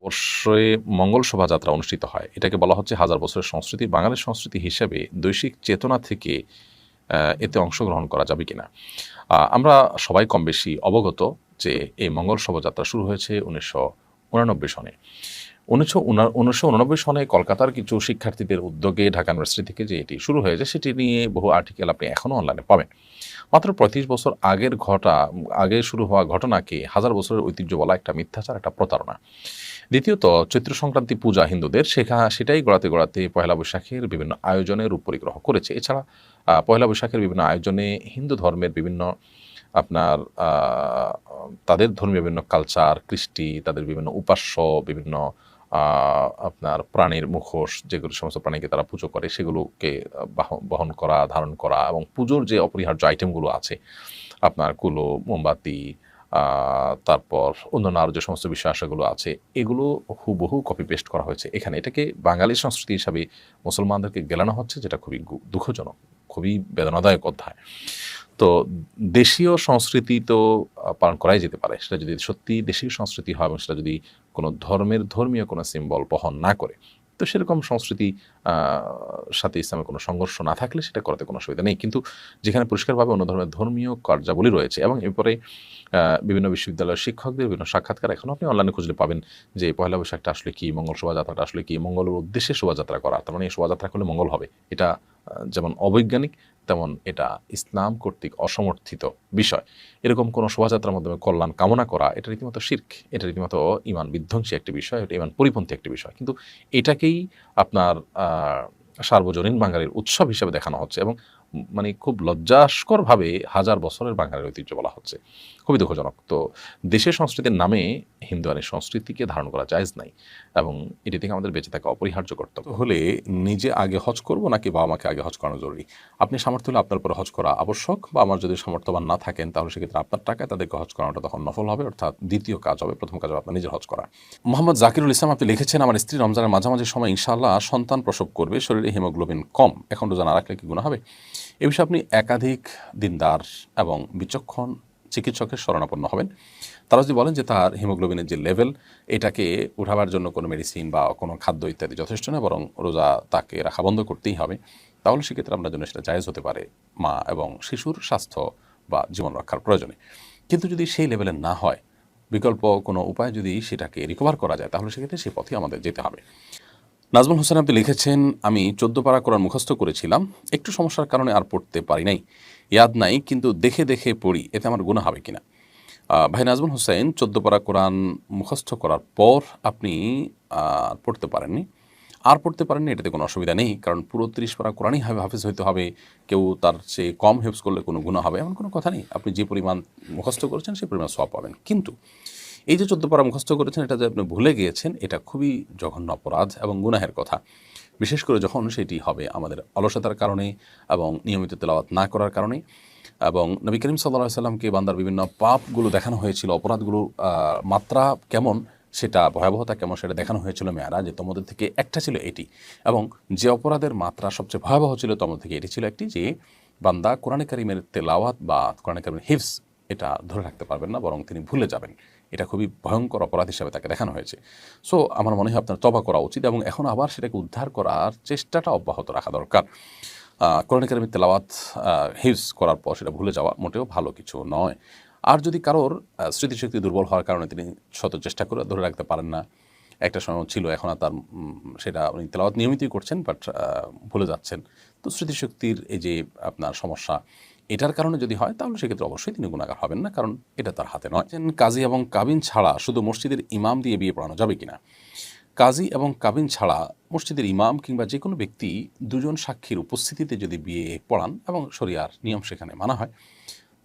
অবশ্যই মঙ্গল শোভাযাত্রা অনুষ্ঠিত হয়। এটাকে বলা হচ্ছে হাজার বছরের সংস্কৃতি। বাঙালির সংস্কৃতি হিসেবে বৈশ্বিক চেতনা থেকে এতে অংশগ্রহণ করা যাবে কিনা? আমরা সবাই কমবেশি অবগত যে এই মঙ্গল শোভাযাত্রা শুরু হয়েছে ১৯৮৯ সনে। ১৯৮৯ সনে কলকাতার কিছু শিক্ষার্থীদের উদ্যোগে ঢাকা ইউনিভার্সিটি থেকে যে এটি শুরু হয়েছে সেটি নিয়ে বহু আর্টিকেল আপনি এখনও অনলাইনে পাবেন। মাত্র ৩৫ বছর আগে শুরু হওয়া ঘটনাকে হাজার বছরের ঐতিহ্য বলা একটা মিথ্যাচার, একটা প্রতারণা। দ্বিতীয়ত চৈত্র সংক্রান্তি পূজা হিন্দুদের সেটাই গড়াতে পয়লা বৈশাখের বিভিন্ন আয়োজনে রূপ পরিগ্রহ করেছে। এছাড়া পয়লা বৈশাখের বিভিন্ন আয়োজনে হিন্দু ধর্মের বিভিন্ন আপনার তাদের ধর্মীয় বিভিন্ন কালচার, কৃষ্টি, তাদের বিভিন্ন উপাস্য, বিভিন্ন আপনার প্রাণীর মুখোশ, যেগুলো সমস্ত প্রাণীকে তারা পুজো করে সেগুলোকে বহন করা, ধারণ করা এবং পুজোর যে অপরিহার্য আইটেমগুলো আছে আপনার কুলো, মোমবাতি, তারপর অন্যান্য আরও যে সমস্ত বিষয় আশাগুলো আছে এগুলো হুবহু কপি পেস্ট করা হয়েছে এখানে। এটাকে বাঙালি সংস্কৃতি হিসাবে মুসলমানদেরকে গেলানো হচ্ছে, যেটা খুবই দুঃখজনক, খুবই বেদনাদায়ক অধ্যায়। তো দেশীয় সংস্কৃতি তো পালন করাই যেতে পারে, সেটা যদি সত্যি দেশীয় সংস্কৃতি হয় এবং সেটা যদি কোনো ধর্মীয় কোনো সিম্বল বহন না করে, তো সেরকম সংস্কৃতি সাথে ইসলামের কোনো সংঘর্ষ না থাকলে সেটা করাতে কোনো অসুবিধা নেই। কিন্তু যেখানে পরিষ্কারভাবে অন্য ধর্মের ধর্মীয় কার্যাবলী রয়েছে এবং এরপরে বিভিন্ন বিশ্ববিদ্যালয়ের শিক্ষকদের বিভিন্ন সাক্ষাৎকার এখনও আপনি অনলাইনে খুঁজলে পাবেন যে পয়লা বৈশাখটা আসলে কি, মঙ্গল শোভাযাত্রাটা আসলে কি, মঙ্গলের উদ্দেশ্যে শোভাযাত্রা করা, তার মানে এই শোভাযাত্রা করলে মঙ্গল হবে, এটা যেমন অবৈজ্ঞানিক তেমন এটা ইসলাম কর্তৃক অসমর্থিত বিষয়। এরকম কোনো শোভাযাত্রার মাধ্যমে কল্যাণ কামনা করা এটা রীতিমতো শিরক, এটা রীতিমতো ইমান বিধ্বংসী একটি বিষয়, এটা ইমান পরিপন্থী একটি বিষয়। কিন্তু এটাকেই আপনার সার্বজনীন বাঙালির উৎসব হিসেবে দেখানো হচ্ছে এবং মানে খুব লজ্জাস্করভাবে হাজার বছরের বাঙালির ঐতিহ্য বলা হচ্ছে। খুবই দুঃখজনক। তো দেশের সংস্কৃতির নামে হিন্দুয়ানির সংস্কৃতিকে ধারণ করা জায়েজ নাই এবং এটি থেকে আমাদের বেঁচে থাকা অপরিহার্য কর্তব্য। হলে নিজে আগে হজ করব নাকি বাবা মাকে আগে হজ করানো জরুরি? আপনি সামর্থ্য হলে আপনার উপরে হজ করা আবশ্যক, বা আমার যদি সামর্থ্যবান না থাকেন তাহলে সেক্ষেত্রে আপনার টাকায় তাদেরকে হজ করানোটা তখন নফল হবে, অর্থাৎ দ্বিতীয় কাজ হবে, প্রথম কাজ হবে আপনার নিজের হজ করা। মোহাম্মদ জাকিরুল ইসলাম আপনি লিখেছেন, আমার স্ত্রী রমজানের মাঝামাঝি সময় ইনশাআল্লাহ সন্তান প্রসব করবে, শরীরে হিমোগ্লোবিন কম, এখন রোজা না রাখলে কি গুনাহ হবে? এ বিষয়ে আপনি একাধিক দিনদার এবং বিচক্ষণ চিকিৎসকের শরণাপন্ন হবেন। তারা যদি বলেন যে তার হিমোগ্লোবিনের যে লেভেল এটাকে উঠাবার জন্য কোনো মেডিসিন বা কোনো খাদ্য ইত্যাদি যথেষ্ট না, বরং রোজা তাকে রাখা বন্ধ করতেই হবে, তাহলে সেক্ষেত্রে আপনার জন্য সেটা জায়েজ হতে পারে মা এবং শিশুর স্বাস্থ্য বা জীবন রক্ষার প্রয়োজনে। কিন্তু যদি সেই লেভেলের না হয়, বিকল্প কোনো উপায় যদি সেটাকে রিকভার করা যায়, তাহলে সেক্ষেত্রে সেই পথে আমাদের যেতে হবে। নাজমুল হোসেন আপনি লিখেছেন, আমি ১৪ পারা কোরআন মুখস্থ করেছিলাম, একটু সমস্যার কারণে আর পড়তে পারি নাই, ইয়াদ নাই, কিন্তু দেখে দেখে পড়ি, এতে আমার গুনাহ হবে কিনা? ভাই নাজমুল হোসেন, ১৪ পারা কোরআন মুখস্থ করার পর আপনি পড়তে পারেননি এটাতে কোনো অসুবিধা নেই, কারণ পুরো ৩০ পারা কোরআনই হাফেজ হইতে হবে, কেউ তার চেয়ে কম হেফজ করলে কোনো গুনাহ হবে এমন কোনো কথা নেই। আপনি যে পরিমাণ মুখস্থ করেছেন সেই পরিমাণ সওয়াব পাবেন। কিন্তু এই যে ১৪ পারা মুখস্থ করেছেন এটা যে আপনি ভুলে গিয়েছেন, এটা খুবই জঘন্য অপরাধ এবং গুনাহের কথা, বিশেষ করে যখন সেটি হবে আমাদের অলসতার কারণে এবং নিয়মিত তেলাওয়াত না করার কারণে। এবং নবী করিম সাল্লাল্লাহু আলাইহি সাল্লামকে বান্দার বিভিন্ন পাপগুলো দেখানো হয়েছিল, অপরাধগুলোর মাত্রা কেমন, সেটা ভয়াবহতা কেমন সেটা দেখানো হয়েছিল মেরাজে। তোমাদের থেকে একটা ছিল এটি, এবং যে অপরাধের মাত্রা সবচেয়ে ভয়াবহ ছিল তোমাদের থেকে এটি ছিল একটি, যে বান্দা কোরআনে কারিমের তেলাওয়াত বা কোরআনে কারিমের হিফজ এটা ধরে রাখতে পারবেন না, বরং তিনি ভুলে যাবেন। এটা খুবই ভয়ঙ্কর অপরাধ হিসাবে তাকে দেখানো হয়েছে। সো আমার মনে হয় আপনার তওবা করা উচিত এবং এখন আবার সেটাকে উদ্ধার করার চেষ্টাটা অব্যাহত রাখা দরকার। কোরআন কারিমের তেলাওয়াত হিফজ করার পর সেটা ভুলে যাওয়া মোটেও ভালো কিছু নয়। আর যদি কারোর স্মৃতিশক্তি দুর্বল হওয়ার কারণে তিনি শত চেষ্টা করে ধরে রাখতে পারেন না, একটা সময় ছিল, এখন আর তার সেটা উনি তেলাওয়াত নিয়মিতই করছেন বাট ভুলে যাচ্ছেন, তো স্মৃতিশক্তির এই যে আপনার সমস্যা এটার কারণে যদি হয় তাহলে সেক্ষেত্রে অবশ্যই তিনি গুনাহগার হবেন না, কারণ এটা তার হাতে নয়। কাজী এবং কাবিন ছাড়া শুধু মসজিদের ইমাম দিয়ে বিয়ে পড়ানো যাবে কিনা? কাজী এবং কাবিন ছাড়া মসজিদের ইমাম কিংবা যে কোনো ব্যক্তি দুজন সাক্ষীর উপস্থিতিতে যদি বিয়ে পড়ান এবং শরিয়ার নিয়ম সেখানে মানা হয়,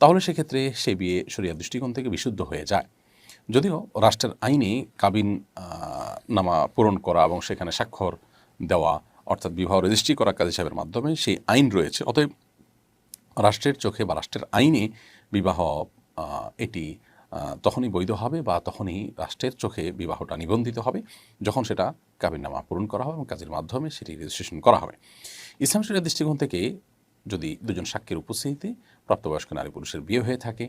তাহলে সেক্ষেত্রে সেই বিয়ে শরিয়ার দৃষ্টিকোণ থেকে বিশুদ্ধ হয়ে যায়। যদিও রাষ্ট্রের আইনে কাবিন নামা পূরণ করা এবং সেখানে স্বাক্ষর দেওয়া, অর্থাৎ বিবাহ রেজিস্ট্রি করা কাজী সাহেবের মাধ্যমে সেই আইন রয়েছে, অতএব রাষ্ট্রের চোখে বা রাষ্ট্রের আইনে বিবাহ এটি তখনই বৈধ হবে বা তখনই রাষ্ট্রের চোখে বিবাহটা নিবন্ধিত হবে যখন সেটা কাবিননামা পূরণ করা হবে এবং কাজের মাধ্যমে সেটি রেজিস্ট্রেশন করা হবে। ইসলাম শরিয়ার দৃষ্টিকোণ থেকে যদি দুজন সাক্ষীর উপস্থিতিতে প্রাপ্তবয়স্ক নারী পুরুষের বিয়ে হয়ে থাকে,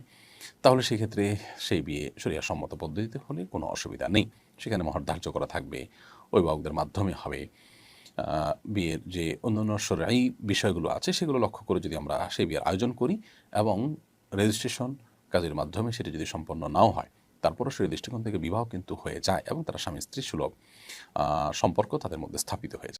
তাহলে সেক্ষেত্রে সেই বিয়ে শরিয়া সম্মত পদ্ধতিতে হলে কোনো অসুবিধা নেই। সেখানে মহর ধার্য করা থাকবে, অভিভাবকদের মাধ্যমে হবে। বিয়ের যে অন্যান্য শরঈ বিষয়গুলো আছে সেগুলো লক্ষ্য করে যদি আমরা সেই বিয়ের আয়োজন করি এবং রেজিস্ট্রেশন কাজের মাধ্যমে সেটি যদি সম্পন্ন নাও হয়, তারপরও সেই দৃষ্টিকোণ থেকে বিবাহ কিন্তু হয়ে যায় এবং তারা স্বামী স্ত্রী সুলভ সম্পর্ক তাদের মধ্যে স্থাপিত হয়ে যায়।